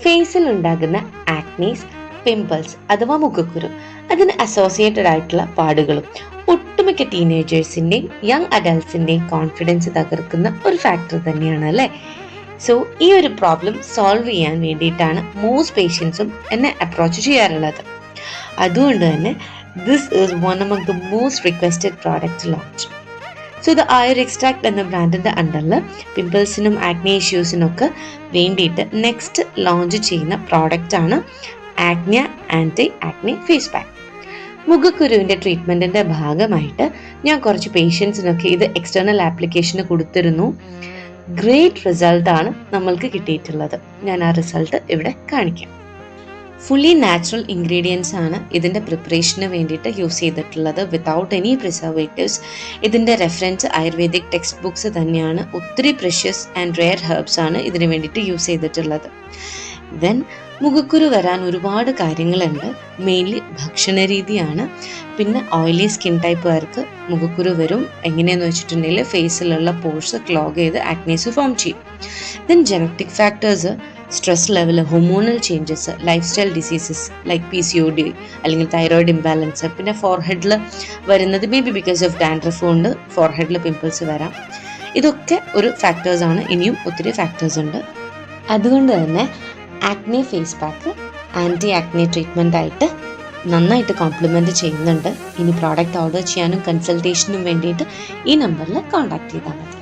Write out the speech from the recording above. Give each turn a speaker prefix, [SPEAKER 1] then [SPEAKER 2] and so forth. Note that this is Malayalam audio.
[SPEAKER 1] ഫേസിൽ ഉണ്ടാകുന്ന ആക്നീസ്, പിമ്പിൾസ് അഥവാ മുഖക്കുരു, അതിന് അസോസിയേറ്റഡ് ആയിട്ടുള്ള പാടുകളും ഒട്ടുമിക്ക ടീനേജേഴ്സിന്റെയും യങ് അഡൽട്സിന്റെയും കോൺഫിഡൻസ് തകർക്കുന്ന ഒരു ഫാക്ടർ തന്നെയാണ് അല്ലേ. സോ ഈ ഒരു പ്രോബ്ലം സോൾവ് ചെയ്യാൻ വേണ്ടിയിട്ടാണ് മോസ്റ്റ് പേഷ്യൻസും എന്നെ അപ്രോച്ച് ചെയ്യാറുള്ളത്. അതുകൊണ്ട് തന്നെ this is one among the most requested product launch. So the Ayur extract എന്ന ബ്രാൻഡിന്റെ അണ്ടറിൽ പിമ്പിൾസിനും ആക്നെ ഇഷ്യൂസിനൊക്കെ വേണ്ടിയിട്ട് നെക്സ്റ്റ് ലോഞ്ച് ചെയ്യുന്ന പ്രോഡക്റ്റ് ആണ് ആക്ന ആന്റി ആക്നെ ഫേസ് പാക്ക്. മുഖക്കുരുവിന്റെ ട്രീറ്റ്മെന്റിന്റെ ഭാഗമായിട്ട് ഞാൻ കുറച്ച് പേഷ്യൻസിനൊക്കെ ഇത് എക്സ്റ്റേണൽ ആപ്ലിക്കേഷന് കൊടുത്തിരുന്നു. ഗ്രേറ്റ് റിസൾട്ടാണ് നമ്മൾക്ക് കിട്ടിയിട്ടുള്ളത്. ഞാൻ ആ റിസൾട്ട് ഇവിടെ കാണിക്കാം. ഫുള്ളി നാച്ചുറൽ ഇൻഗ്രീഡിയൻസ് ആണ് ഇതിൻ്റെ പ്രിപ്പറേഷന് വേണ്ടിയിട്ട് യൂസ് ചെയ്തിട്ടുള്ളത്, വിതൗട്ട് എനി പ്രിസർവേറ്റീവ്സ്. ഇതിൻ്റെ റെഫറൻസ് ആയുർവേദിക് ടെക്സ്റ്റ് ബുക്സ് തന്നെയാണ്. ഒത്തിരി പ്രഷ്യസ് ആൻഡ് റെയർ ഹെർബ്സ് ആണ് ഇതിന് വേണ്ടിയിട്ട് യൂസ് ചെയ്തിട്ടുള്ളത്. ദെൻ മുഖക്കുരു വരാൻ ഒരുപാട് കാര്യങ്ങളുണ്ട്. മെയിൻലി ഭക്ഷണ രീതിയാണ്. പിന്നെ ഓയിലി സ്കിൻ ടൈപ്പുകാർക്ക് മുഖക്കുരു വരും. എങ്ങനെയെന്ന് വെച്ചിട്ടുണ്ടെങ്കിൽ ഫേസിലുള്ള പോർസ് ക്ലോഗ് ചെയ്ത് ആക്നീസ് ഫോം ചെയ്യും. Then genetic factors, stress level, hormonal changes, life style diseases like PCOD അല്ലെങ്കിൽ തൈറോയിഡ് ഇംബാലൻസ്, പിന്നെ ഫോർഹെഡിൽ വരുന്നത് may be because of dandruff കൊണ്ട് ഫോർഹെഡിൽ പിമ്പിൾസ് വരാം. ഇതൊക്കെ ഒരു ഫാക്ടേഴ്സാണ്. ഇനിയും ഒത്തിരി ഫാക്ടേഴ്സ് ഉണ്ട്. അതുകൊണ്ട് തന്നെ acne face pack anti acne treatment ആയിട്ട് നന്നായിട്ട് കോംപ്ലിമെൻ്റ് ചെയ്യുന്നുണ്ട്. ഇനി പ്രോഡക്റ്റ് ഓർഡർ ചെയ്യാനും കൺസൾട്ടേഷനും വേണ്ടിയിട്ട് ഈ നമ്പറിൽ കോൺടാക്ട് ചെയ്താൽ മതി.